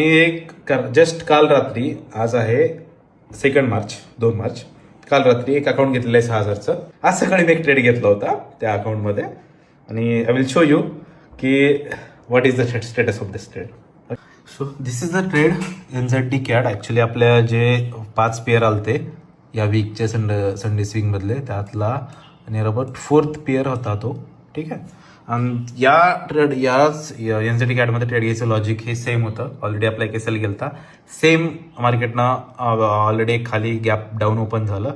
एक जस्ट काल रात्री, आज आहे 2 मार्च 2 मार्च, काल रात्री एक अकाउंट घेतलेलं आहे 6,000चं. आज सकाळी मी एक ट्रेड घेतला होता त्या अकाउंटमध्ये आणि आय विल शो यू की what is the status of this trade. So this is the trade NZD CAD. Actually आपल्या जे 5 पेअर आलते या वीकचे संडे स्विंगमधले, त्यातला नियर अबाउट 4th पेअर होता तो. ठीक आहे. आणि या ट्रेड याच NZD CADमध्ये ट्रेड घ्यायचं लॉजिक हे सेम होतं. ऑलरेडी आपला एक SL गेलता, सेम मार्केटनं ऑलरेडी एक खाली गॅप डाऊन ओपन झालं,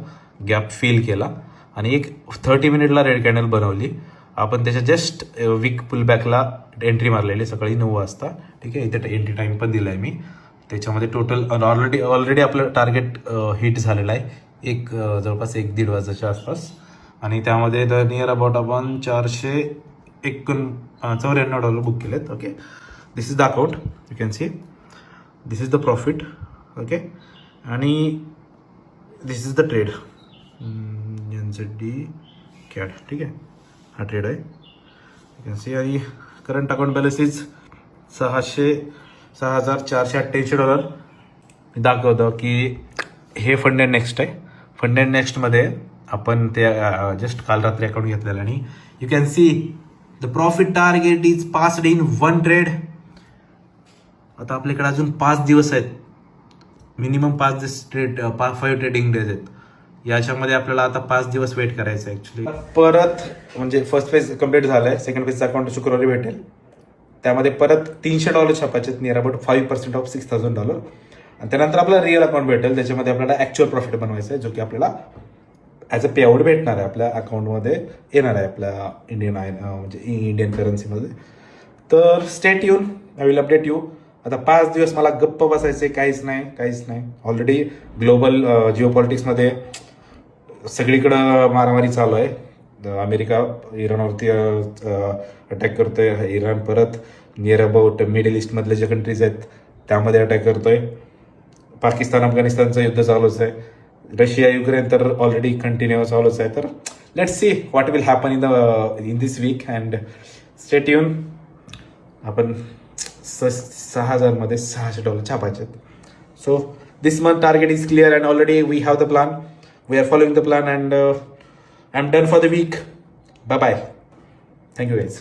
गॅप फिल केला आणि एक 30 मिनिटला रेड कॅन्डल बनवली. आपण त्याच्या जस्ट वीक पुलबॅकला एंट्री मारलेली सकाळी 9 वाजता. ठीक आहे. इथे एंट्री टाईम पण दिला आहे मी. त्याच्यामध्ये टोटल ऑलरेडी आपलं टार्गेट हिट झालेलं आहे जवळपास 1-1.5 वाजाच्या आसपास. आणि त्यामध्ये तर नियर अबाउट आपण $494 बुक केलेत. Okay. This is the account, you can see. This is the profit. Okay. आणि this is the trade NZD CAD. ठीक आहे. हा ट्रेड आहे, यू कॅन सी. आणि करंट अकाउंट बॅलन्स इज $6,488. मी दाखवतो की हे फंड अँड नेक्स्ट आहे. फंड अँड नेक्स्टमध्ये आपण ते जस्ट काल रात्री अकाउंट घेतलेलं आणि you can see the profit target is passed in 1 trade. आता आपल्याकडे अजून 5 दिवस आहेत, मिनिमम 5 ट्रेडिंग डेज आहेत. याच्यामध्ये आपल्याला आता 5 दिवस वेट करायचं आहे ॲक्च्युली. परत म्हणजे फर्स्ट फेज कम्प्लीट झालं आहे. सेकंड फेजचं अकाउंट शुक्रवारी भेटेल. त्यामध्ये परत $300 छापायचे, नियर अबाउट 5% ऑफ $6,000. आणि त्यानंतर आपला रिअल अकाउंट भेटेल, त्याच्यामध्ये आपल्याला ॲक्च्युअल प्रॉफिट बनवायचं आहे, जो की आपल्याला ॲज अ पे आउट भेटणार आहे, आपल्या अकाउंटमध्ये येणार आहे, आपल्या इंडियन करन्सीमध्ये. तर स्टेट येऊन आय विल अपडेट यू. आता 5 दिवस मला गप्प बसायचे, काहीच नाही. ऑलरेडी ग्लोबल जिओपॉलिटिक्समध्ये सगळीकडं मारामारी चालू आहे. अमेरिका इराणवरती अटॅक करतोय, इराण परत नियर अबाउट मिडल ईस्टमधले जे कंट्रीज आहेत त्यामध्ये अटॅक करतोय. पाकिस्तान अफगाणिस्तानचं युद्ध चालूच आहे. रशिया युक्रेन तर ऑलरेडी कंटिन्यू चालूच आहे. तर let's see what will happen in this week and stay tune. आपण 6,000 मध्ये $600 छापायचे. So this month target is clear and already we have the plan. We are following the plan and I am done for the week. Bye bye. Thank you guys.